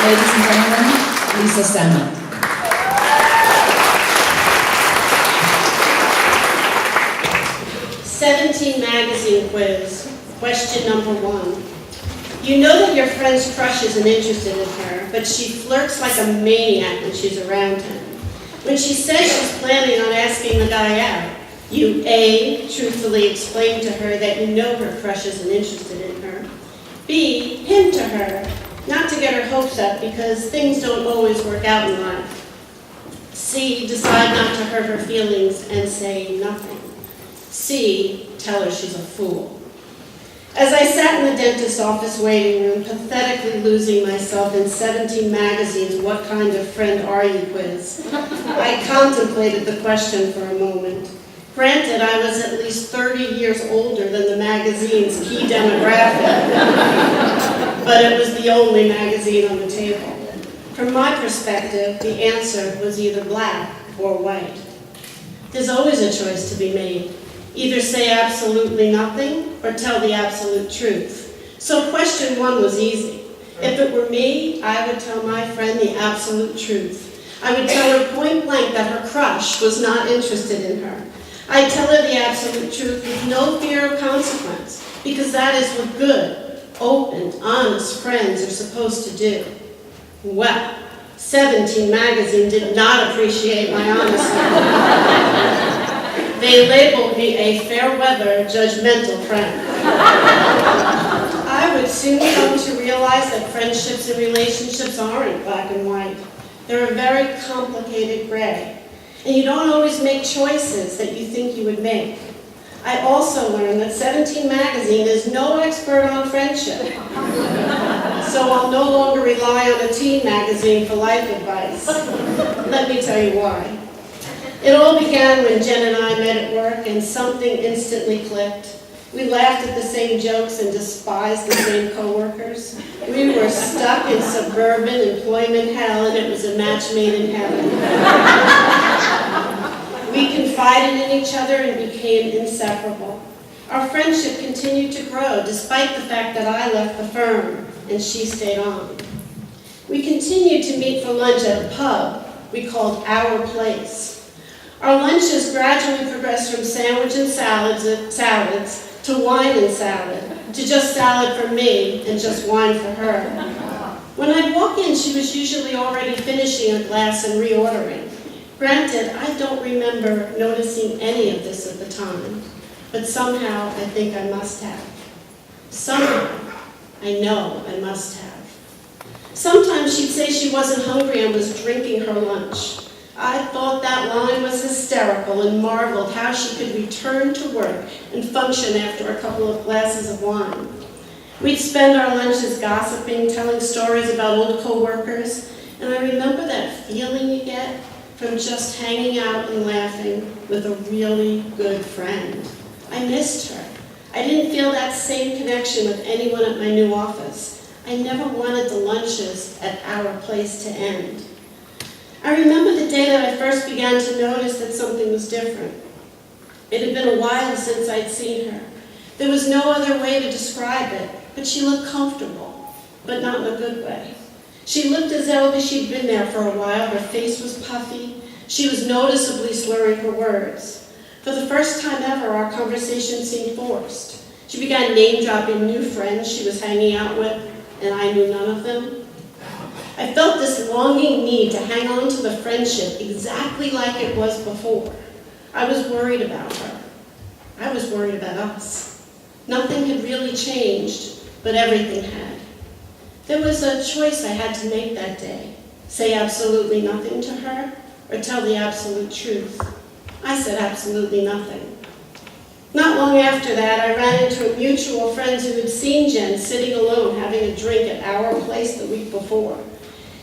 Ladies and gentlemen, Lisa Samet. 17 magazine quiz. Question number 1. You know that your friend's crush isn't interested in her, but she flirts like a maniac when she's around him. When she says she's planning on asking the guy out, you A, truthfully explain to her that you know her crush isn't interested in her. B, hint to her, not to get her hopes up because things don't always work out in life. C, decide not to hurt her feelings and say nothing. C, tell her she's a fool. As I sat in the dentist's office waiting room, pathetically losing myself in 17 magazines' What Kind of Friend Are You quiz, I contemplated the question for a moment. Granted, I was at least 30 years older than the magazine's key demographic, but it was the only magazine on the table. From my perspective, the answer was either black or white. There's always a choice to be made. Either say absolutely nothing or tell the absolute truth. So question 1 was easy. If it were me, I would tell my friend the absolute truth. I would tell her point blank that her crush was not interested in her. I'd tell her the absolute truth with no fear of consequence, because that is what good, open, honest friends are supposed to do. Well, 17 magazine did not appreciate my honesty. They labeled me a fair-weather, judgmental friend. I would soon come to realize that friendships and relationships aren't black and white. They're a very complicated gray. And you don't always make choices that you think you would make. I also learned that 17 magazine is no expert on friendship. So I'll no longer rely on a teen magazine for life advice. Let me tell you why. It all began when Jen and I met at work and something instantly clicked. We laughed at the same jokes and despised the same coworkers. We were stuck in suburban employment hell and it was a match made in heaven. We confided in each other and became inseparable. Our friendship continued to grow despite the fact that I left the firm and she stayed on. We continued to meet for lunch at a pub we called Our Place. Our lunches gradually progressed from sandwich and salads to wine and salad, to just salad for me and just wine for her. When I'd walk in, she was usually already finishing a glass and reordering. Granted, I don't remember noticing any of this at the time, but somehow I think I must have. Somehow, I know I must have. Sometimes she'd say she wasn't hungry and was drinking her lunch. I thought that line was hysterical and marveled how she could return to work and function after a couple of glasses of wine. We'd spend our lunches gossiping, telling stories about old co-workers, and I remember that feeling you get from just hanging out and laughing with a really good friend. I missed her. I didn't feel that same connection with anyone at my new office. I never wanted the lunches at Our Place to end. I remember the day that I first began to notice that something was different. It had been a while since I'd seen her. There was no other way to describe it, but she looked comfortable, but not in a good way. She looked as though she'd been there for a while. Her face was puffy. She was noticeably slurring her words. For the first time ever, our conversation seemed forced. She began name-dropping new friends she was hanging out with, and I knew none of them. I felt this longing need to hang on to the friendship exactly like it was before. I was worried about her. I was worried about us. Nothing had really changed, but everything had. There was a choice I had to make that day. Say absolutely nothing to her, or tell the absolute truth. I said absolutely nothing. Not long after that, I ran into a mutual friend who had seen Jen sitting alone having a drink at Our Place the week before.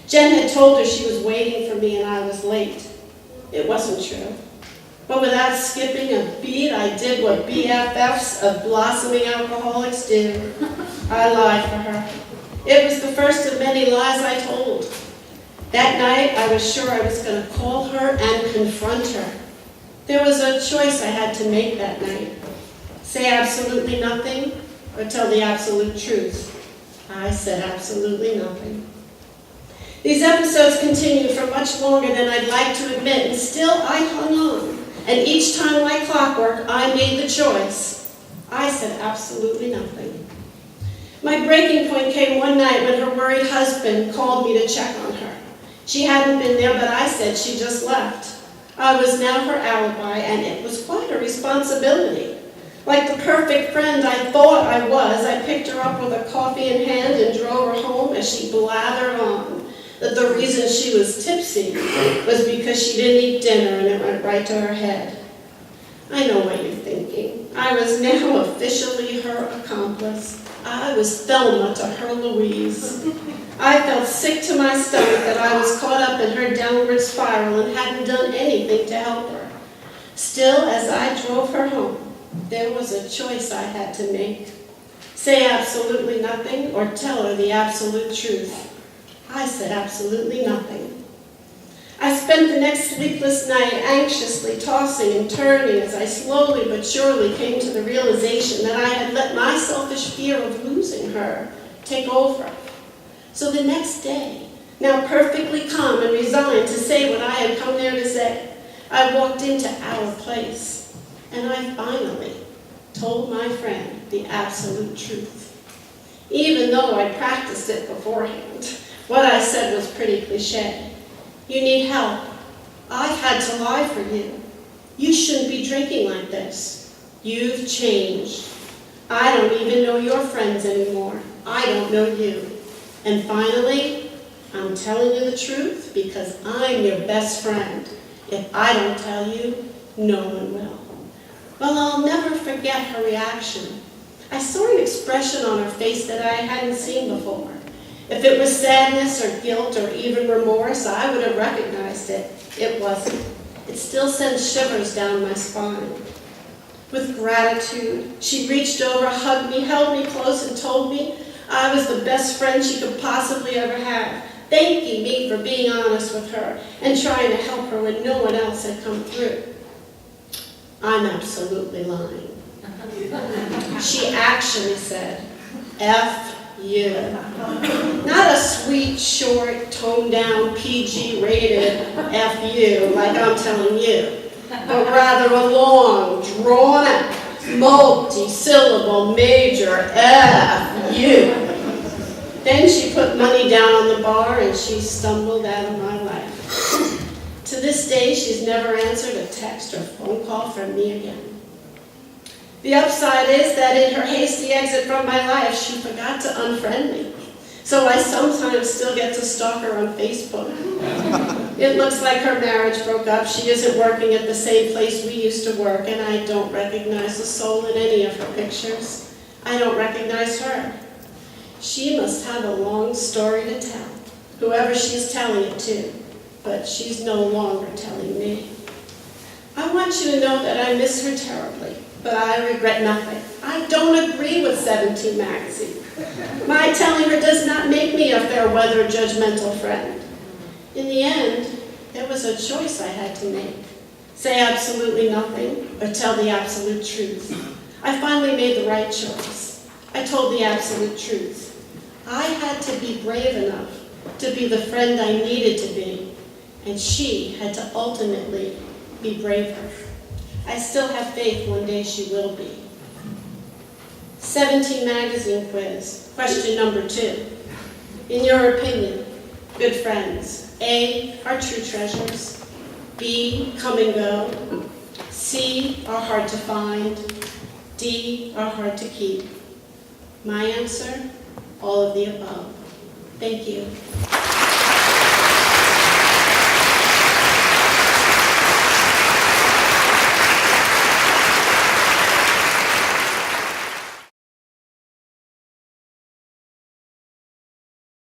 Jen had told her she was waiting for me and I was late. It wasn't true. But without skipping a beat, I did what BFFs of blossoming alcoholics do. I lied for her. It was the first of many lies I told. That night, I was sure I was going to call her and confront her. There was a choice I had to make that night. Say absolutely nothing or tell the absolute truth. I said absolutely nothing. These episodes continued for much longer than I'd like to admit, and still I hung on. And each time, like clockwork, I made the choice. I said absolutely nothing. My breaking point came one night when her worried husband called me to check on her. She hadn't been there, but I said she just left. I was now her alibi, and it was quite a responsibility. Like the perfect friend I thought I was, I picked her up with a coffee in hand and drove her home as she blathered on that the reason she was tipsy was because she didn't eat dinner and it went right to her head. I know what you're thinking. I was now officially her accomplice. I was Thelma to her Louise. I felt sick to my stomach that I was caught up in her downward spiral and hadn't done anything to help her. Still, as I drove her home, there was a choice I had to make. Say absolutely nothing or tell her the absolute truth. I said absolutely nothing. I spent the next sleepless night anxiously tossing and turning as I slowly but surely came to the realization that I had let my selfish fear of losing her take over. So the next day, now perfectly calm and resigned to say what I had come there to say, I walked into our place, and I finally told my friend the absolute truth. Even though I practiced it beforehand, what I said was pretty cliche. You need help. I had to lie for you. You shouldn't be drinking like this. You've changed. I don't even know your friends anymore. I don't know you. And finally, I'm telling you the truth because I'm your best friend. If I don't tell you, no one will. Well, I'll never forget her reaction. I saw an expression on her face that I hadn't seen before. If it was sadness or guilt or even remorse, I would have recognized it. It wasn't. It still sent shivers down my spine. With gratitude, she reached over, hugged me, held me close, and told me I was the best friend she could possibly ever have, thanking me for being honest with her and trying to help her when no one else had come through. I'm absolutely lying. She actually said, F you. Not a sweet, short, toned-down, PG-rated F you like I'm telling you, but rather a long, drawn-out, multi-syllable major F you. Then she put money down on the bar and she stumbled out of my life. To this day, she's never answered a text or phone call from me again. The upside is that in her hasty exit from my life, she forgot to unfriend me. So I sometimes still get to stalk her on Facebook. It looks like her marriage broke up. She isn't working at the same place we used to work, and I don't recognize the soul in any of her pictures. I don't recognize her. She must have a long story to tell, whoever she's telling it to, but she's no longer telling me. I want you to know that I miss her terribly. But I regret nothing. I don't agree with 17 magazine. My telling her does not make me a fair-weather, judgmental friend. In the end, there was a choice I had to make. Say absolutely nothing or tell the absolute truth. I finally made the right choice. I told the absolute truth. I had to be brave enough to be the friend I needed to be, and she had to ultimately be braver. I still have faith one day she will be. 17 magazine quiz. Question number 2. In your opinion, good friends, A, are true treasures, B, come and go, C, are hard to find, D, are hard to keep. My answer, all of the above. Thank you.